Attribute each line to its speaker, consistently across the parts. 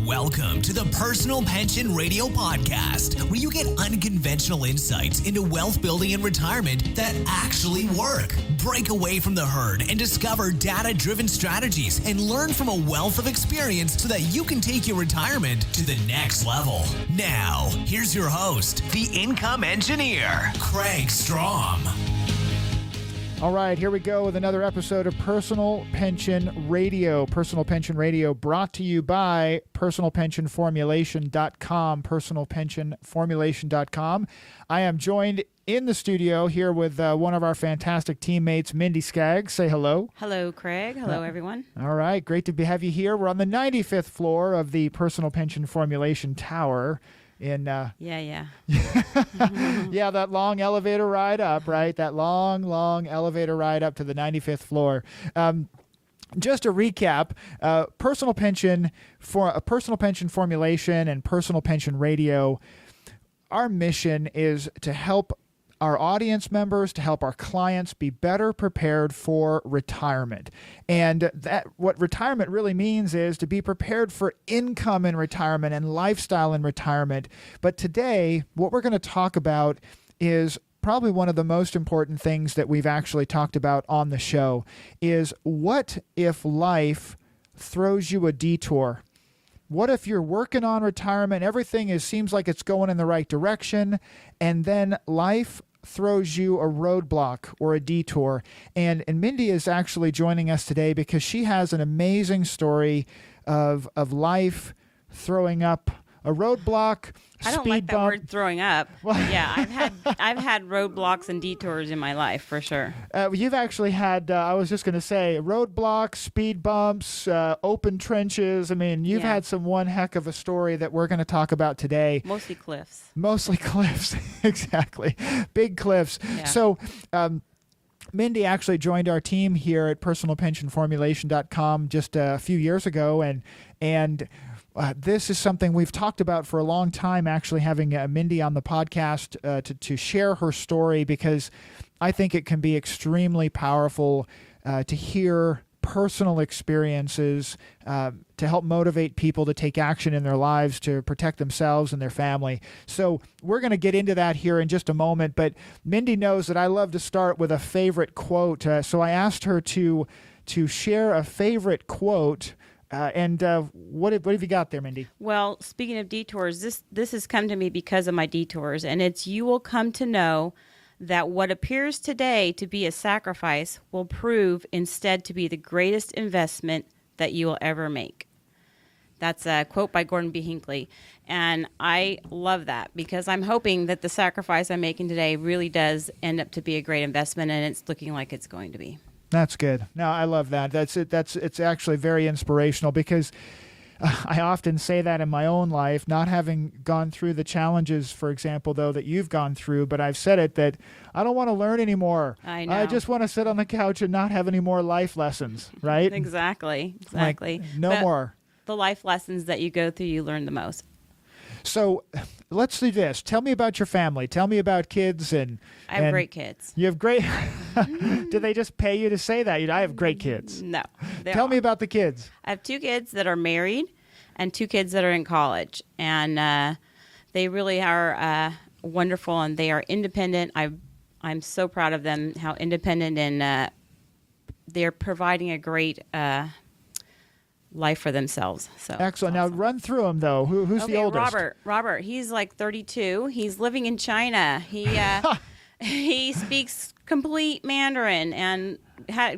Speaker 1: Welcome to the Personal Pension Radio Podcast, where you get unconventional insights into wealth building and retirement that actually work. Break away from the herd and discover data-driven strategies and learn from a wealth of experience so that you can take your retirement to the next level. Now, here's your host, the income engineer, Kraig Strom.
Speaker 2: All right, here we go with another episode of Personal Pension Radio. Personal Pension Radio brought to you by personalpensionformulation.com, personalpensionformulation.com. I am joined in the studio here with one of our fantastic teammates, Mindy Skaggs. Say hello.
Speaker 3: Hello, Craig. Hello, everyone.
Speaker 2: All right, great to have you here. We're on the 95th floor of the Personal Pension Formulation Tower. Yeah, that long elevator ride up, right? That long elevator ride up to the 95th floor. Just to recap, personal pension formulation and personal pension radio. Our mission is to help our audience members, to help our clients be better prepared for retirement. And that what retirement really means is to be prepared for income in retirement and lifestyle in retirement. But today, what we're going to talk about is probably one of the most important things that we've actually talked about on the show is what if life throws you a detour? What if you're working on retirement, everything seems like it's going in the right direction, and then life throws you a roadblock or a detour? And Mindy is actually joining us today because she has an amazing story of life throwing up a roadblock,
Speaker 3: I don't like that word throwing up. Well, yeah, I've had roadblocks and detours in my life for sure.
Speaker 2: You've actually had, I was just going to say, roadblocks, speed bumps, open trenches. I mean, you've had some one heck of a story that we're going to talk about today.
Speaker 3: Mostly cliffs.
Speaker 2: Exactly. Big cliffs. Yeah. So, Mindy actually joined our team here at personalpensionformulation.com just a few years ago, and this is something we've talked about for a long time, actually having Mindy on the podcast to share her story, because I think it can be extremely powerful to hear personal experiences to help motivate people to take action in their lives to protect themselves and their family. So we're going to get into that here in just a moment, but Mindy knows that I love to start with a favorite quote. So I asked her to share a favorite quote. What have you got there, Mindy?
Speaker 3: Well, speaking of detours, this has come to me because of my detours, and it's you will come to know that what appears today to be a sacrifice will prove instead to be the greatest investment that you will ever make. That's a quote by Gordon B. Hinckley, and I love that because I'm hoping that the sacrifice I'm making today really does end up to be a great investment, and it's looking like it's going to be.
Speaker 2: That's good. No, I love that. It's actually very inspirational because I often say that in my own life, not having gone through the challenges, for example, though, that you've gone through, but I've said it that I don't want to learn anymore.
Speaker 3: I know.
Speaker 2: I just want to sit on the couch and not have any more life lessons, right?
Speaker 3: Exactly.
Speaker 2: Like, no more.
Speaker 3: The life lessons that you go through, you learn the most.
Speaker 2: So let's do this. Tell me about your family. Tell me about kids. I
Speaker 3: have great kids.
Speaker 2: You have great... Do they just pay you to say that? I have great kids.
Speaker 3: No.
Speaker 2: Tell me about the kids.
Speaker 3: I have 2 kids that are married and 2 kids that are in college. And they really are wonderful, and they are independent. I'm so proud of them, how independent, and they're providing a great... life for themselves. So
Speaker 2: excellent.
Speaker 3: Awesome.
Speaker 2: Now run through them though. Who's the oldest?
Speaker 3: Robert. He's like 32. He's living in China. He speaks complete Mandarin and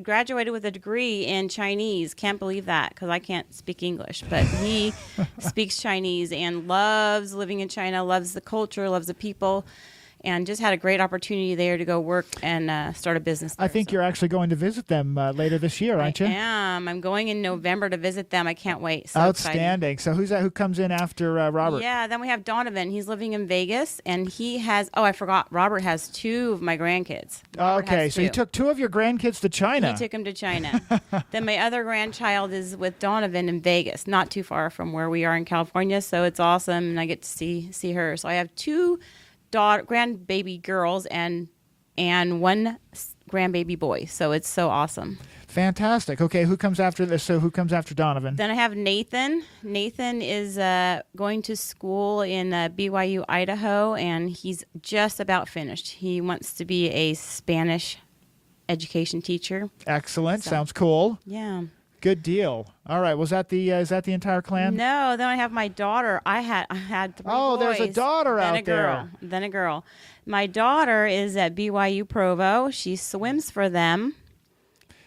Speaker 3: graduated with a degree in Chinese. Can't believe that because I can't speak English. But he speaks Chinese and loves living in China. Loves the culture. Loves the people. And just had a great opportunity there to go work and start a business there.
Speaker 2: I think you're actually going to visit them later this year, aren't you?
Speaker 3: I am. I'm going in November to visit them. I can't wait. So
Speaker 2: outstanding. Exciting. So who's that? Who comes in after Robert?
Speaker 3: Yeah, then we have Donovan. He's living in Vegas, and he has, I forgot, Robert has 2 of my grandkids.
Speaker 2: Okay, so you took 2 of your grandkids to China.
Speaker 3: He took them to China. Then my other grandchild is with Donovan in Vegas, not too far from where we are in California, so it's awesome, and I get to see her. So I have 2 grandbaby girls and 1 grandbaby boy. So it's so awesome.
Speaker 2: Fantastic. Okay, who comes after this? So who comes after Donovan?
Speaker 3: Then I have Nathan. Nathan is going to school in BYU, Idaho, and he's just about finished. He wants to be a Spanish education teacher.
Speaker 2: Excellent. Sounds cool.
Speaker 3: Yeah.
Speaker 2: Good deal. All right. Was that the is that the entire clan?
Speaker 3: No. Then I have my daughter. I had 3 boys.
Speaker 2: There's a daughter
Speaker 3: then
Speaker 2: out
Speaker 3: a girl,
Speaker 2: there.
Speaker 3: Then a girl. My daughter is at BYU Provo. She swims for them.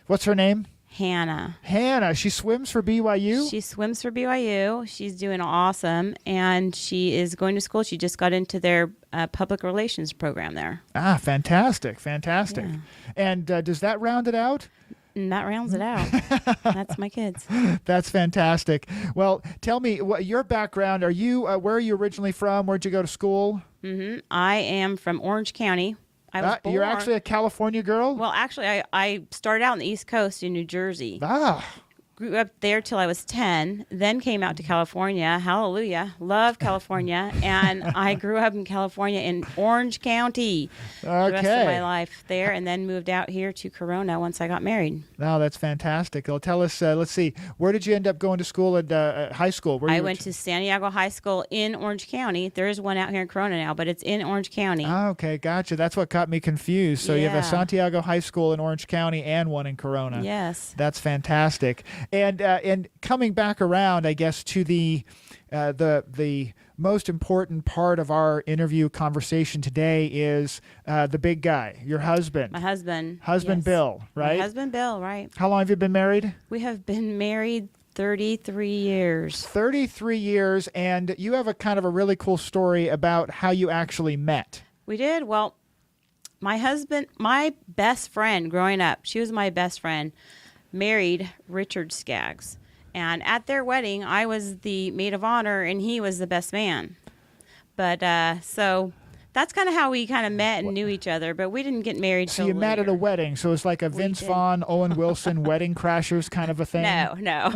Speaker 2: What's her name?
Speaker 3: Hannah.
Speaker 2: Hannah. She swims for BYU?
Speaker 3: She swims for BYU. She's doing awesome, and she is going to school. She just got into their public relations program there.
Speaker 2: Ah, fantastic. Fantastic.
Speaker 3: Yeah.
Speaker 2: And does that round it out?
Speaker 3: And that rounds it out. That's my kids.
Speaker 2: That's fantastic. Well, tell me, your background, are you, where are you originally from? Where'd you go to school?
Speaker 3: I am from Orange County. I was born.
Speaker 2: You're actually a California girl?
Speaker 3: Well, actually, I started out on the East Coast in New Jersey. Grew up there till I was 10, then came out to California. Hallelujah. Love California. And I grew up in California in Orange County the rest of my life there, and then moved out here to Corona once I got married.
Speaker 2: Oh, that's fantastic. Well, tell us, let's see, where did you end up going to school at high school?
Speaker 3: I went to San Diego High School in Orange County. There is one out here in Corona now, but it's in Orange County.
Speaker 2: Oh, okay, gotcha. That's what got me confused. So you have a Santiago High School in Orange County and one in Corona.
Speaker 3: Yes.
Speaker 2: That's fantastic. And coming back around, I guess, to the most important part of our interview conversation today is the big guy, your husband.
Speaker 3: My husband.
Speaker 2: Husband, yes. Bill, right?
Speaker 3: My husband, Bill, right.
Speaker 2: How long have you been married?
Speaker 3: We have been married 33 years.
Speaker 2: 33 years, and you have a kind of a really cool story about how you actually met.
Speaker 3: We did. Well, my husband, my best friend growing up, she was my best friend, married Richard Skaggs. And at their wedding, I was the maid of honor and he was the best man. But so that's kind of how we kind of met and knew each other, but we didn't get married till
Speaker 2: So you
Speaker 3: later.
Speaker 2: met at a wedding, so it's like a Vince Vaughn, Owen Wilson Wedding Crashers kind of a thing?
Speaker 3: No.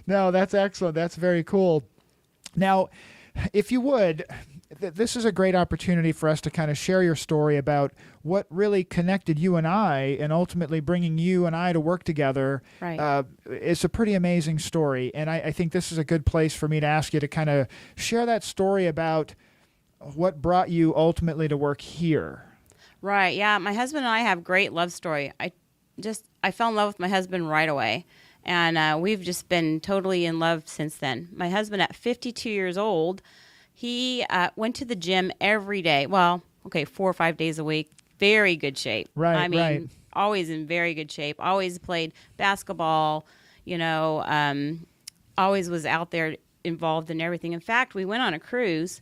Speaker 2: No, that's excellent. That's very cool. Now, if you would, this is a great opportunity for us to kind of share your story about what really connected you and I, and ultimately bringing you and I to work together.
Speaker 3: Right.
Speaker 2: It's a pretty amazing story, and I think this is a good place for me to ask you to kind of share that story about what brought you ultimately to work here.
Speaker 3: Right, yeah. My husband and I have a great love story. I fell in love with my husband right away, and we've just been totally in love since then. My husband, at 52 years old, he went to the gym every day. Well, 4 or 5 days a week. Very good shape.
Speaker 2: Right,
Speaker 3: I mean,
Speaker 2: right.
Speaker 3: Always in very good shape. Always played basketball, always was out there involved in everything. In fact, we went on a cruise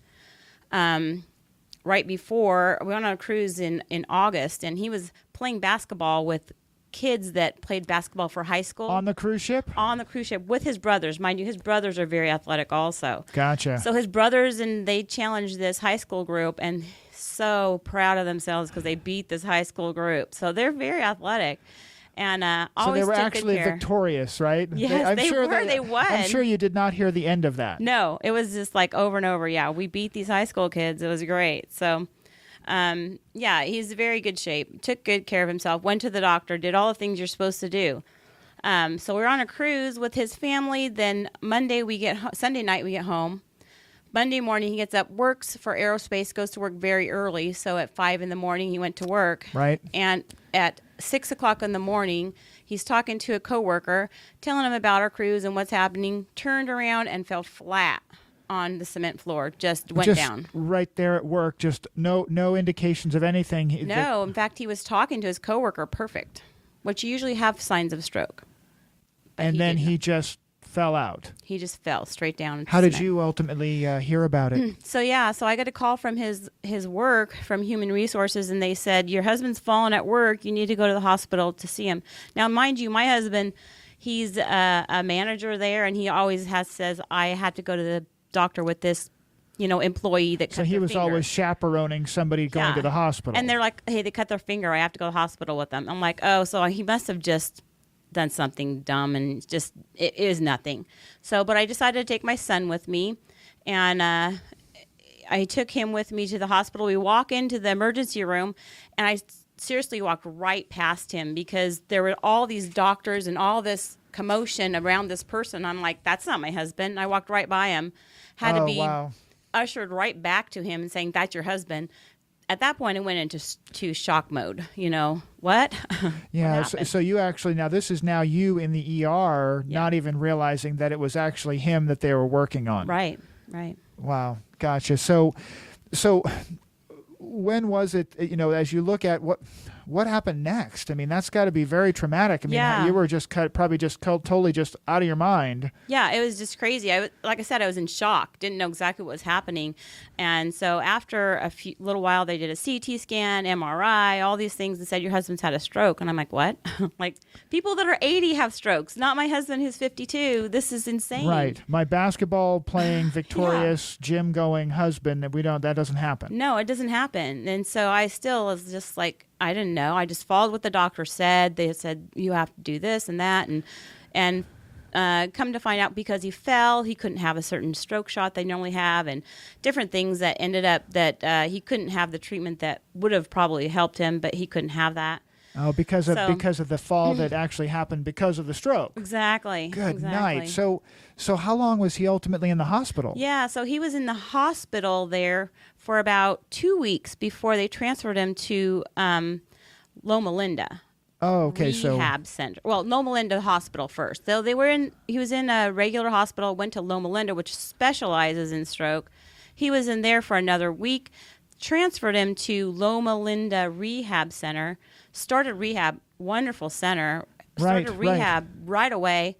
Speaker 3: right before. We went on a cruise in August, and he was playing basketball with kids that played basketball for high school.
Speaker 2: On the cruise ship?
Speaker 3: On the cruise ship with his brothers. Mind you, his brothers are very athletic also.
Speaker 2: Gotcha.
Speaker 3: So his brothers, and they challenged this high school group, and so proud of themselves because they beat this high school group. So they're very athletic. And always
Speaker 2: so they were
Speaker 3: took
Speaker 2: actually
Speaker 3: good care.
Speaker 2: victorious, right?
Speaker 3: Yes, they were. They won.
Speaker 2: I'm sure you did not hear the end of that.
Speaker 3: No, it was just like over and over. Yeah, we beat these high school kids. It was great. So, he's in very good shape. Took good care of himself. Went to the doctor. Did all the things you're supposed to do. So we're on a cruise with his family. Then Sunday night we get home. Monday morning he gets up, works for aerospace, goes to work very early. So at 5 a.m. he went to work.
Speaker 2: Right.
Speaker 3: And at 6 o'clock in the morning, he's talking to a coworker, telling him about our cruise and what's happening. Turned around and fell flat on the cement floor. Just went down.
Speaker 2: Right there at work. Just no indications of anything.
Speaker 3: No. In fact, he was talking to his coworker. Perfect. Which you usually have signs of a stroke. But
Speaker 2: and then he just fell out.
Speaker 3: He just fell straight down.
Speaker 2: How did you ultimately hear about it?
Speaker 3: So I got a call from his work, from Human Resources, and they said, your husband's fallen at work. You need to go to the hospital to see him. Now, mind you, my husband, he's a manager there, and he always says, I had to go to the doctor with this, employee that cut
Speaker 2: So he
Speaker 3: their
Speaker 2: was
Speaker 3: finger.
Speaker 2: always chaperoning somebody going to the hospital.
Speaker 3: And they're like, hey, they cut their finger. I have to go to the hospital with them. I'm like, oh, so he must have just done something dumb, and just it is nothing. So, but I decided to take my son with me, and I I took him with me to the hospital. We walk into the emergency room, and I seriously walked right past him because there were all these doctors and all this commotion around this person. I'm like, that's not my husband. I walked right by him, had to be ushered right back to him and saying, that's your husband. At that point, it went into shock mode. What?
Speaker 2: Yeah.
Speaker 3: What
Speaker 2: so you actually, now this is now you in the ER, not even realizing that it was actually him that they were working on.
Speaker 3: Right.
Speaker 2: Wow. Gotcha. So when was it, as you look at what happened next? I mean, that's got to be very traumatic. I mean, you were just probably totally just out of your mind.
Speaker 3: Yeah, it was just crazy. Like I said, I was in shock. Didn't know exactly what was happening. And so after a little while, they did a CT scan, MRI, all these things, and said, your husband's had a stroke. And I'm like, what? Like, people that are 80 have strokes, not my husband who's 52. This is insane.
Speaker 2: Right. My basketball playing, victorious, gym going husband, that doesn't happen.
Speaker 3: No, it doesn't happen. And so I still was just like, I didn't know. I just followed what the doctor said. They said, you have to do this and that. And come to find out, because he fell, he couldn't have a certain stroke shot they normally have, and different things that ended up that he couldn't have the treatment that would have probably helped him, but he couldn't have that.
Speaker 2: Oh, because of the fall that actually happened because of the stroke.
Speaker 3: Exactly.
Speaker 2: Good night. So how long was he ultimately in the hospital?
Speaker 3: Yeah, so he was in the hospital there for about 2 weeks before they transferred him to Loma Linda.
Speaker 2: Oh, okay.
Speaker 3: Rehab center. Well, Loma Linda Hospital first. So he was in a regular hospital, went to Loma Linda, which specializes in stroke. He was in there for another week, transferred him to Loma Linda Rehab Center, started rehab, wonderful center, started rehab right away.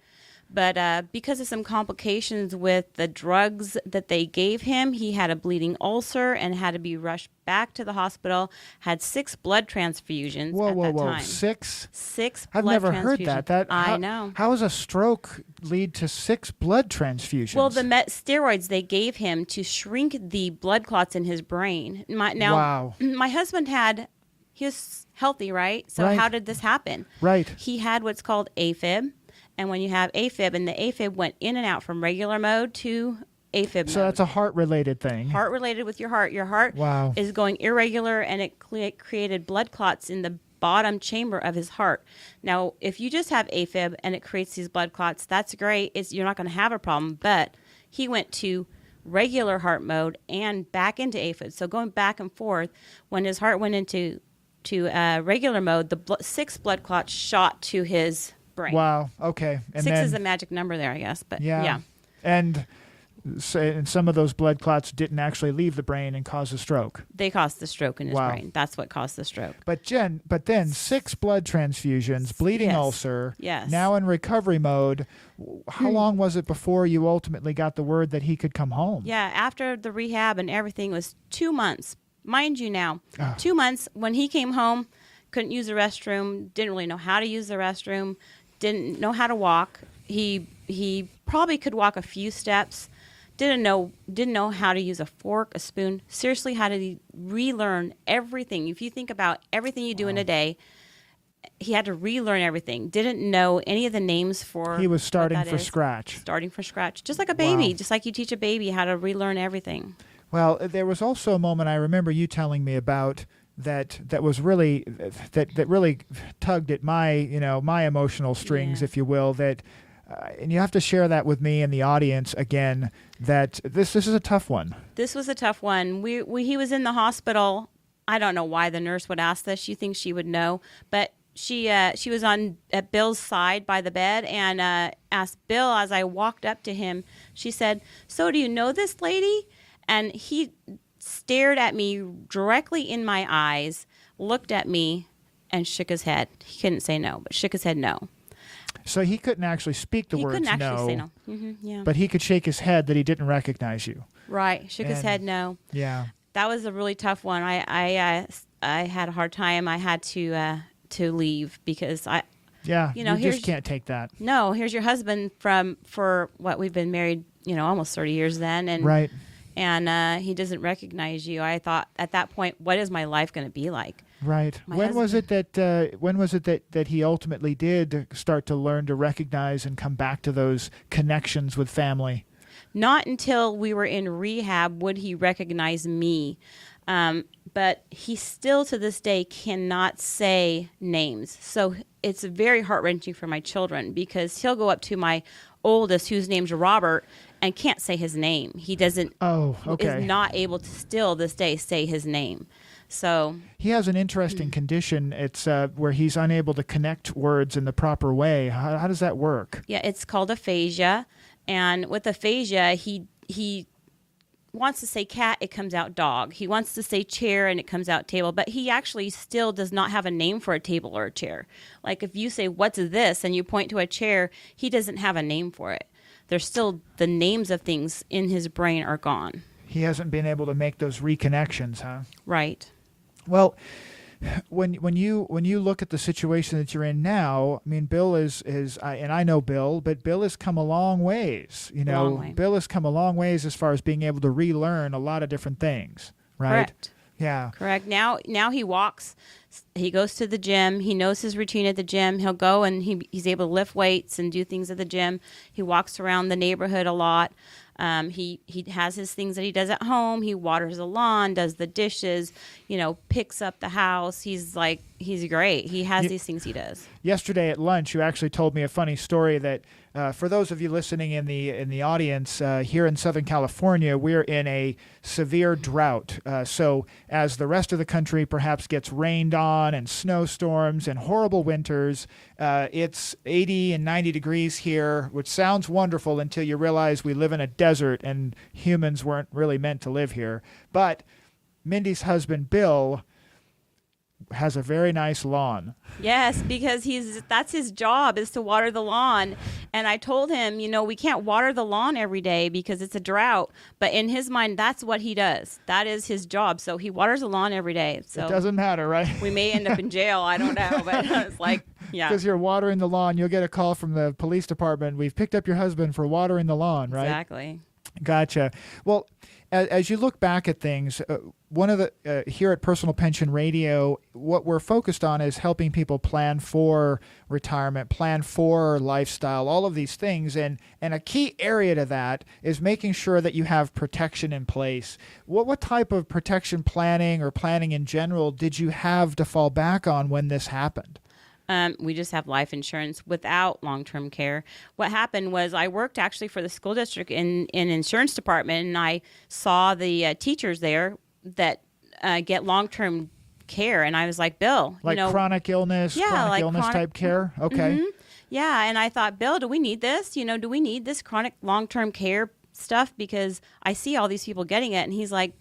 Speaker 3: But because of some complications with the drugs that they gave him, he had a bleeding ulcer and had to be rushed back to the hospital, had 6 blood transfusions at that time.
Speaker 2: 6?
Speaker 3: 6
Speaker 2: I've
Speaker 3: blood
Speaker 2: never heard that.
Speaker 3: I know.
Speaker 2: How does a stroke lead to 6 blood transfusions?
Speaker 3: Well, the steroids they gave him to shrink the blood clots in his brain. My husband he was healthy, right? So how did this happen?
Speaker 2: Right.
Speaker 3: He had what's called AFib. And when you have AFib, and the AFib went in and out from regular mode to AFib mode.
Speaker 2: So that's a heart-related thing.
Speaker 3: Heart-related with your heart. Your heart is going irregular, and it created blood clots in the bottom chamber of his heart. Now, if you just have AFib and it creates these blood clots, that's great. You're not going to have a problem. But he went to regular heart mode and back into AFib. So going back and forth, when his heart went into regular mode, the 6 blood clots shot to his brain.
Speaker 2: Wow. Okay. And
Speaker 3: 6 is the magic number there, I guess. But yeah.
Speaker 2: And some of those blood clots didn't actually leave the brain and cause a stroke.
Speaker 3: They caused the stroke in his brain. That's what caused the stroke.
Speaker 2: But then 6 blood transfusions, bleeding ulcer.
Speaker 3: Yes.
Speaker 2: Now in recovery mode. How long was it before you ultimately got the word that he could come home?
Speaker 3: Yeah. After the rehab and everything was 2 months. Mind you now, 2 months when he came home, couldn't use the restroom, didn't really know how to use the restroom, didn't know how to walk. He probably could walk a few steps. Didn't know how to use a fork, a spoon. Seriously, had to relearn everything. If you think about everything you do in a day, he had to relearn everything. Didn't know any of the names for.
Speaker 2: He was starting from
Speaker 3: scratch. Starting from scratch, just like a baby, just like you teach a baby how to relearn everything.
Speaker 2: Well, there was also a moment I remember you telling me about that was really that really tugged at my my emotional strings, if you will. And you have to share that with me and the audience again. That this is a tough one.
Speaker 3: This was a tough one. He was in the hospital. I don't know why the nurse would ask this. You think she would know, but she was at Bill's side by the bed and asked Bill as I walked up to him. She said, "So do you know this lady?" And he stared at me directly in my eyes, looked at me, and shook his head. He couldn't say no, but shook his head no.
Speaker 2: So he couldn't actually speak the words no.
Speaker 3: He couldn't actually say no. Mm-hmm, yeah.
Speaker 2: But he could shake his head that he didn't recognize you.
Speaker 3: Right. Shook his head no.
Speaker 2: Yeah.
Speaker 3: That was a really tough one. I had a hard time. I had to leave because
Speaker 2: you just can't take that.
Speaker 3: No, here's your husband for what we've been married, almost 30 years then. And
Speaker 2: right.
Speaker 3: And he doesn't recognize you. I thought at that point, what is my life going to be like?
Speaker 2: Right. When was it that he ultimately did start to learn to recognize and come back to those connections with family?
Speaker 3: Not until we were in rehab would he recognize me. But he still to this day cannot say names. So it's very heart-wrenching for my children because he'll go up to my oldest, whose name's Robert, and can't say his name. He doesn't.
Speaker 2: Oh, okay.
Speaker 3: Is not able to still this day say his name. So
Speaker 2: he has an interesting condition. It's where he's unable to connect words in the proper way. How does that work?
Speaker 3: Yeah, it's called aphasia, and with aphasia, he wants to say cat, it comes out dog. He wants to say chair, and it comes out table. But he actually still does not have a name for a table or a chair. Like if you say, "What's this?" and you point to a chair, he doesn't have a name for it. There's still the names of things in his brain are gone.
Speaker 2: He hasn't been able to make those reconnections, huh?
Speaker 3: Right.
Speaker 2: Well, when you look at the situation that you're in now, I mean, Bill is and I know Bill, but Bill has come a long ways. You know,
Speaker 3: Long way.
Speaker 2: Bill has come a long ways as far as being able to relearn a lot of different things, right?
Speaker 3: Correct.
Speaker 2: Yeah.
Speaker 3: Correct. Now he walks. He goes to the gym. He knows his routine at the gym. He'll go and he's able to lift weights and do things at the gym. He walks around the neighborhood a lot. He has his things that he does at home. He waters the lawn, does the dishes, picks up the house. He's great. He has these things he does.
Speaker 2: Yesterday at lunch, you actually told me a funny story that for those of you listening in the audience here in Southern California, we're in a severe drought. So as the rest of the country perhaps gets rained on and snowstorms and horrible winters, it's 80 and 90 degrees here, which sounds wonderful until you realize we live in a desert and humans weren't really meant to live here. But Mindy's husband, Bill, has a very nice lawn.
Speaker 3: Yes, because that's his job is to water the lawn. And I told him, we can't water the lawn every day because it's a drought. But in his mind, that's what he does. That is his job. So he waters the lawn every day. So
Speaker 2: it doesn't matter, right?
Speaker 3: We may end up in jail. I don't know. But it's like, yeah.
Speaker 2: Because you're watering the lawn, you'll get a call from the police department. We've picked up your husband for watering the lawn, right?
Speaker 3: Exactly.
Speaker 2: Gotcha. Well, as you look back at things, one of the here at Personal Pension Radio, what we're focused on is helping people plan for retirement, plan for lifestyle, all of these things. And a key area to that is making sure that you have protection in place. What type of protection planning or planning in general did you have to fall back on when this happened?
Speaker 3: We just have life insurance without long-term care. What happened was I worked actually for the school district in insurance department, and I saw the teachers there that get long-term care, and I was like, Bill,
Speaker 2: chronic illness, type care. Okay.
Speaker 3: Mm-hmm. Yeah, and I thought, Bill, do we need this? Do we need this chronic long-term care stuff? Because I see all these people getting it, and he's like,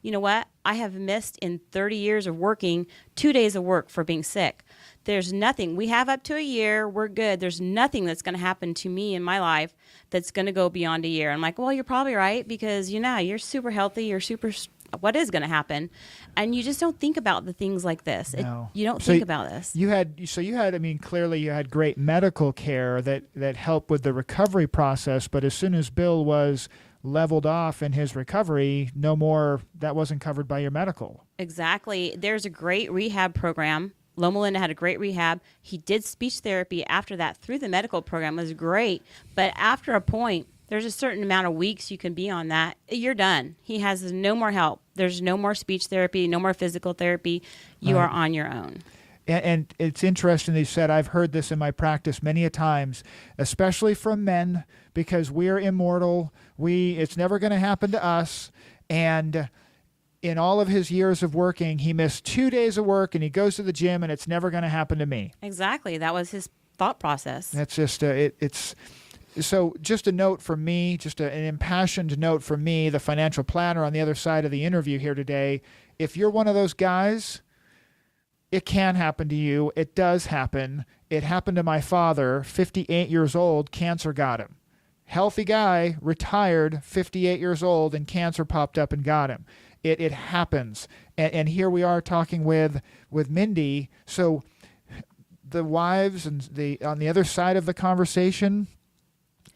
Speaker 3: you know what? I have missed in 30 years of working 2 days of work for being sick. There's nothing. We have up to a year. We're good. There's nothing that's going to happen to me in my life that's going to go beyond a year. I'm like, well, you're probably right because, you're super healthy. What is going to happen? And you just don't think about the things like this.
Speaker 2: No.
Speaker 3: You don't think about this.
Speaker 2: You had, clearly you had great medical care that helped with the recovery process. But as soon as Bill was leveled off in his recovery, no more, that wasn't covered by your medical.
Speaker 3: Exactly. There's a great rehab program. Loma Linda had a great rehab. He did speech therapy after that through the medical program. It was great. But after a point, there's a certain amount of weeks you can be on that. You're done. He has no more help. There's no more speech therapy, no more physical therapy. You are on your own.
Speaker 2: And it's interesting that you said, I've heard this in my practice many a times, especially from men, because we're immortal. It's never going to happen to us. And in all of his years of working, he missed 2 days of work and he goes to the gym and it's never going to happen to me.
Speaker 3: Exactly. That was his thought process.
Speaker 2: That's just, so just a note from me, just an impassioned note from me, the financial planner on the other side of the interview here today. If you're one of those guys, it can happen to you. It does happen. It happened to my father, 58 years old, cancer got him. Healthy guy, retired, 58 years old, and cancer popped up and got him. It happens. And here we are talking with Mindy. So the wives and on the other side of the conversation,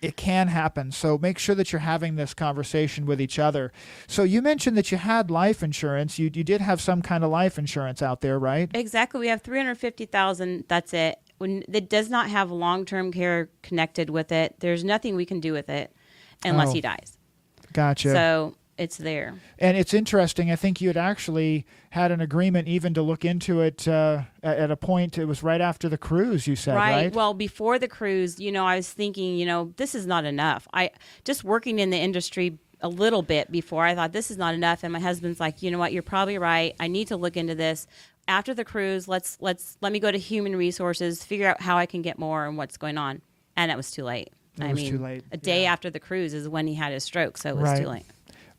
Speaker 2: it can happen. So make sure that you're having this conversation with each other. So you mentioned that you had life insurance. You did have some kind of life insurance out there, right?
Speaker 3: Exactly. We have $350,000. That's it. It does not have long-term care connected with it. There's nothing we can do with it unless he dies.
Speaker 2: Gotcha.
Speaker 3: So it's there.
Speaker 2: And it's interesting. I think you had actually had an agreement even to look into it at a point. It was right after the cruise, you said, right?
Speaker 3: Well, before the cruise, I was thinking, this is not enough. I just working in the industry a little bit before, I thought this is not enough. And my husband's like, you know what, you're probably right. I need to look into this. After the cruise, let me go to human resources, figure out how I can get more and what's going on. And it was too late.
Speaker 2: It was too late.
Speaker 3: A day after the cruise is when he had his stroke, so it was too late.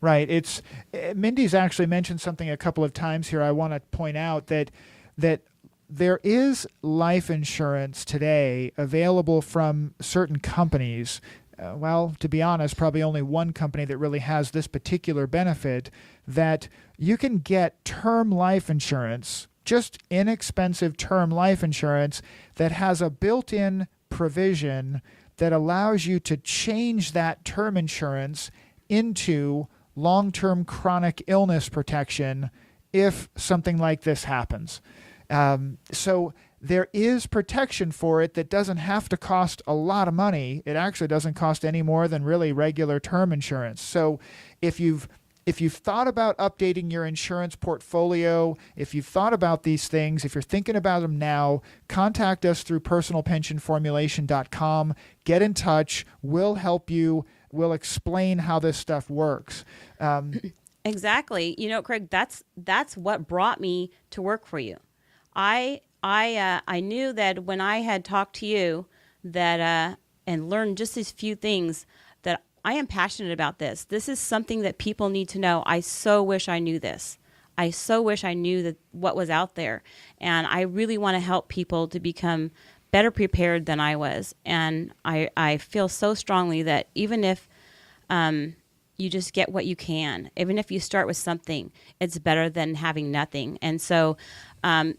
Speaker 2: Right. Mindy's actually mentioned something a couple of times here. I want to point out that there is life insurance today available from certain companies. Well, to be honest, probably only one company that really has this particular benefit, that you can get term life insurance, just inexpensive term life insurance that has a built-in provision that allows you to change that term insurance into long-term chronic illness protection if something like this happens. So there is protection for it that doesn't have to cost a lot of money. It actually doesn't cost any more than really regular term insurance. So if you've thought about updating your insurance portfolio, if you've thought about these things, if you're thinking about them now, contact us through personalpensionformulation.com. Get in touch. We'll help you. We'll explain how this stuff works.
Speaker 3: Exactly. Kraig, that's what brought me to work for you. I knew that when I had talked to you that and learned just these few things, that I am passionate about this. This is something that people need to know. I so wish I knew this. I so wish I knew that what was out there. And I really want to help people to become better prepared than I was. And I feel so strongly that even if you just get what you can, even if you start with something, it's better than having nothing. And so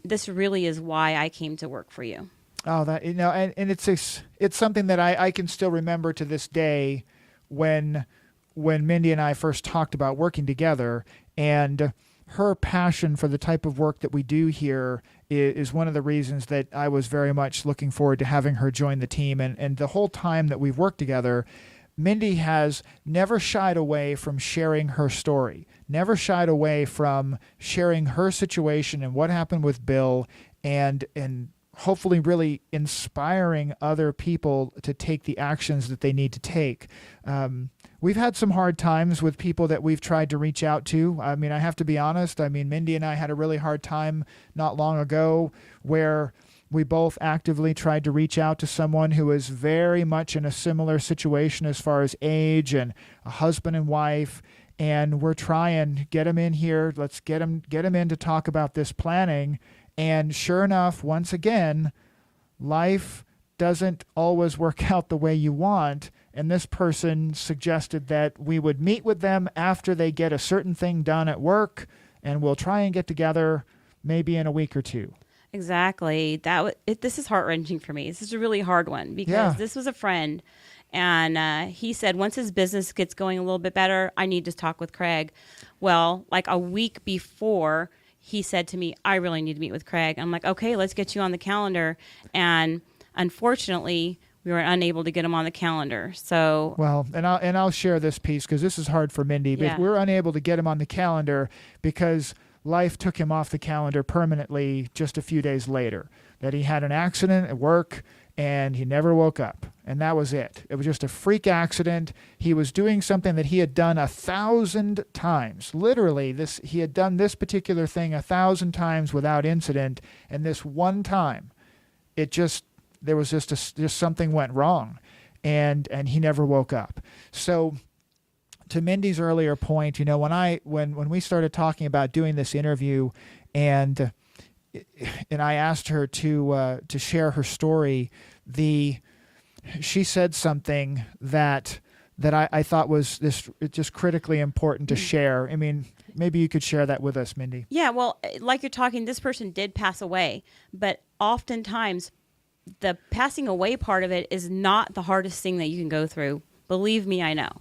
Speaker 3: this really is why I came to work for you.
Speaker 2: Oh, that and it's something that I can still remember to this day when Mindy and I first talked about working together, and her passion for the type of work that we do here is one of the reasons that I was very much looking forward to having her join the team. And the whole time that we've worked together, Mindy has never shied away from sharing her story, never shied away from sharing her situation and what happened with Bill, and hopefully really inspiring other people to take the actions that they need to take. We've had some hard times with people that we've tried to reach out to. I mean, I have to be honest. I mean, Mindy and I had a really hard time not long ago where we both actively tried to reach out to someone who is very much in a similar situation as far as age, and a husband and wife, and we're trying to get them in here. Let's get them in to talk about this planning. And sure enough, once again, life doesn't always work out the way you want. And this person suggested that we would meet with them after they get a certain thing done at work, and we'll try and get together maybe in a week or two.
Speaker 3: Exactly. This is heart-wrenching for me. This is a really hard one because this was a friend, and he said once his business gets going a little bit better, I need to talk with Kraig. Well, like a week before, he said to me, I really need to meet with Kraig. I'm like, okay, let's get you on the calendar. And unfortunately, we were unable to get him on the calendar. So
Speaker 2: and I'll share this piece because this is hard for Mindy, but we're unable to get him on the calendar because life took him off the calendar permanently just a few days later. That he had an accident at work and he never woke up. And that was it. It was just a freak accident. He was doing something that he had done 1,000 times. Literally, he had done this particular thing 1,000 times without incident. And this one time, there was just something went wrong. And he never woke up. So to Mindy's earlier point, when we started talking about doing this interview, and I asked her to share her story, she said something that I thought was just critically important to share. I mean, maybe you could share that with us, Mindy.
Speaker 3: Yeah, well, like you're talking, this person did pass away, but oftentimes the passing away part of it is not the hardest thing that you can go through. Believe me, I know.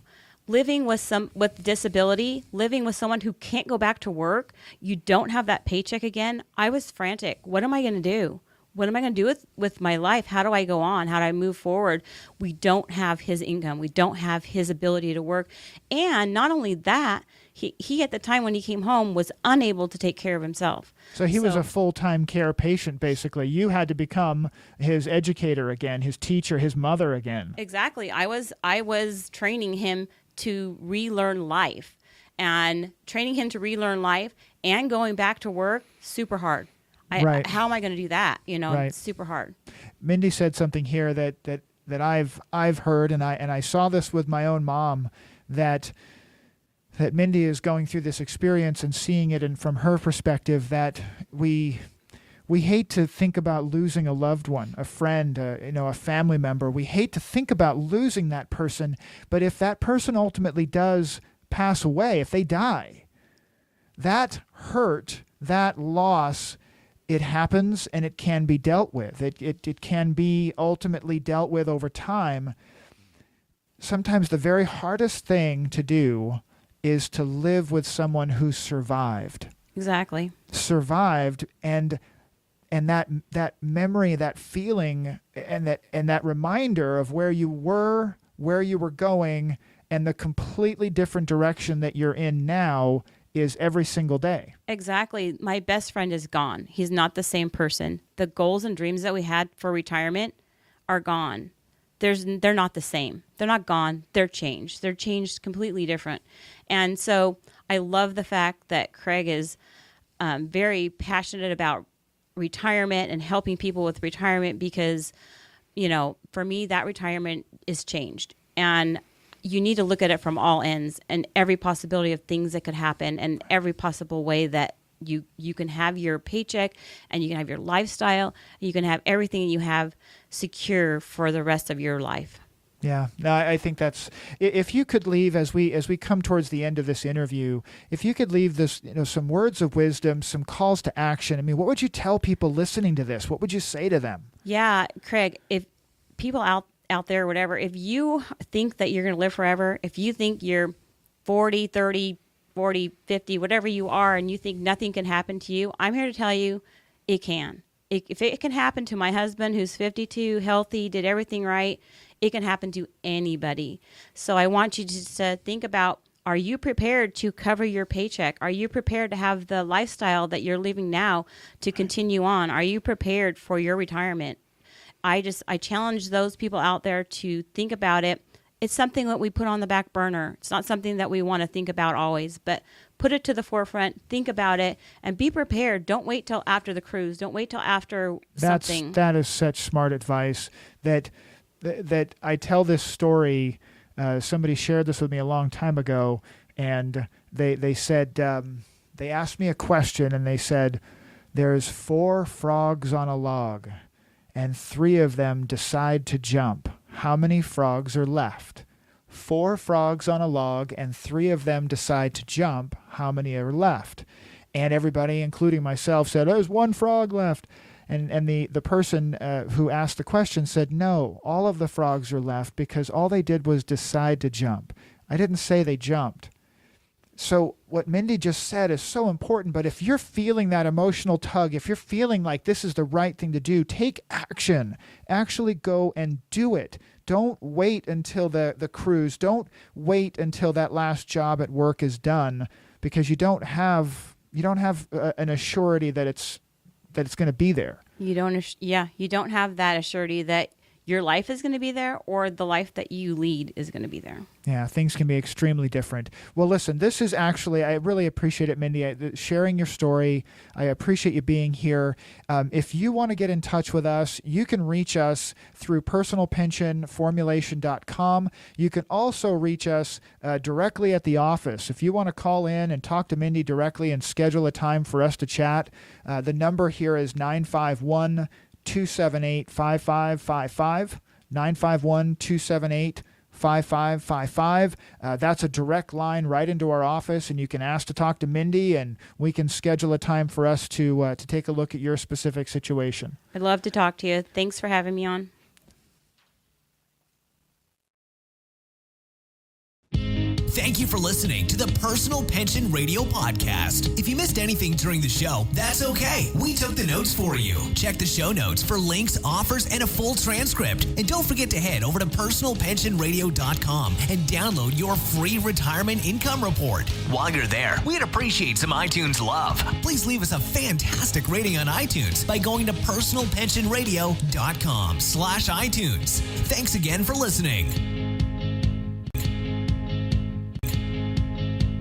Speaker 3: Living with disability, living with someone who can't go back to work, you don't have that paycheck again. I was frantic. What am I going to do? what am I going to do with my life? How do I go on? How do I move forward? We don't have his income. We don't have his ability to work. And not only that, he at the time when he came home was unable to take care of himself.
Speaker 2: So he was a full-time care patient, basically. You had to become his educator again, his teacher, his mother again.
Speaker 3: Exactly. I was training him to relearn life, and training him to relearn life and going back to work, super hard.
Speaker 2: Right.
Speaker 3: How am I going to do that?
Speaker 2: Right.
Speaker 3: It's super hard.
Speaker 2: Mindy said something here that I've heard, and I saw this with my own mom, that Mindy is going through this experience and seeing it, and from her perspective, that we hate to think about losing a loved one, a friend, a family member. We hate to think about losing that person, but if that person ultimately does pass away, if they die, that hurt, that loss, it happens and it can be dealt with. It can be ultimately dealt with over time. Sometimes the very hardest thing to do is to live with someone who survived.
Speaker 3: Exactly.
Speaker 2: Survived, and that memory, that feeling, and that reminder of where you were going, and the completely different direction that you're in now is every single day.
Speaker 3: Exactly. My best friend is gone. He's not the same person. The goals and dreams that we had for retirement are gone. They're not the same. They're not gone. They're changed. They're changed completely different. And so I love the fact that Kraig is very passionate about retirement and helping people with retirement because, for me, that retirement is changed. And you need to look at it from all ends and every possibility of things that could happen and every possible way that you can have your paycheck and you can have your lifestyle. You can have everything you have secure for the rest of your life.
Speaker 2: Yeah, no, I think that's, if you could leave as we come towards the end of this interview, if you could leave this, some words of wisdom, some calls to action. I mean, what would you tell people listening to this? What would you say to them?
Speaker 3: Yeah, Kraig, if people out there, whatever, if you think that you're going to live forever, if you think you're 40, 30, 40, 50, whatever you are, and you think nothing can happen to you, I'm here to tell you it can. If it can happen to my husband who's 52, healthy, did everything right, it can happen to anybody. So I want you to think about, are you prepared to cover your paycheck? Are you prepared to have the lifestyle that you're living now to continue on? Are you prepared for your retirement? I challenge those people out there to think about it. It's something that we put on the back burner. It's not something that we want to think about always, but put it to the forefront, think about it, and be prepared. Don't wait till after the cruise. Don't wait till after something.
Speaker 2: That is such smart advice that I tell this story. Somebody shared this with me a long time ago, and they said, they asked me a question, and they said, there's 4 frogs on a log, and 3 of them decide to jump. How many frogs are left? 4 frogs on a log, and 3 of them decide to jump. How many are left? And everybody, including myself, said, there's 1 frog left. And the person who asked the question said, no, all of the frogs are left because all they did was decide to jump. I didn't say they jumped. So what Mindy just said is so important, but if you're feeling that emotional tug, if you're feeling like this is the right thing to do, take action. Actually go and do it. Don't wait until the cruise. Don't wait until that last job at work is done because you don't have an assurity that it's going to be there.
Speaker 3: You don't have that assurity that your life is going to be there or the life that you lead is going to be there.
Speaker 2: Yeah, things can be extremely different. Well, listen, this is actually, I really appreciate it, Mindy, sharing your story. I appreciate you being here. If you want to get in touch with us, you can reach us through personalpensionformulation.com. You can also reach us directly at the office. If you want to call in and talk to Mindy directly and schedule a time for us to chat, the number here is 951-278-5555, 951-278-5555. That's a direct line right into our office, and you can ask to talk to Mindy, and we can schedule a time for us to take a look at your specific situation.
Speaker 3: I'd love to talk to you. Thanks for having me on.
Speaker 1: Thank you for listening to the Personal Pension Radio Podcast. If you missed anything during the show, that's okay. We took the notes for you. Check the show notes for links, offers, and a full transcript. And don't forget to head over to personalpensionradio.com and download your free retirement income report. While you're there, we'd appreciate some iTunes love. Please leave us a fantastic rating on iTunes by going to personalpensionradio.com/iTunes. Thanks again for listening.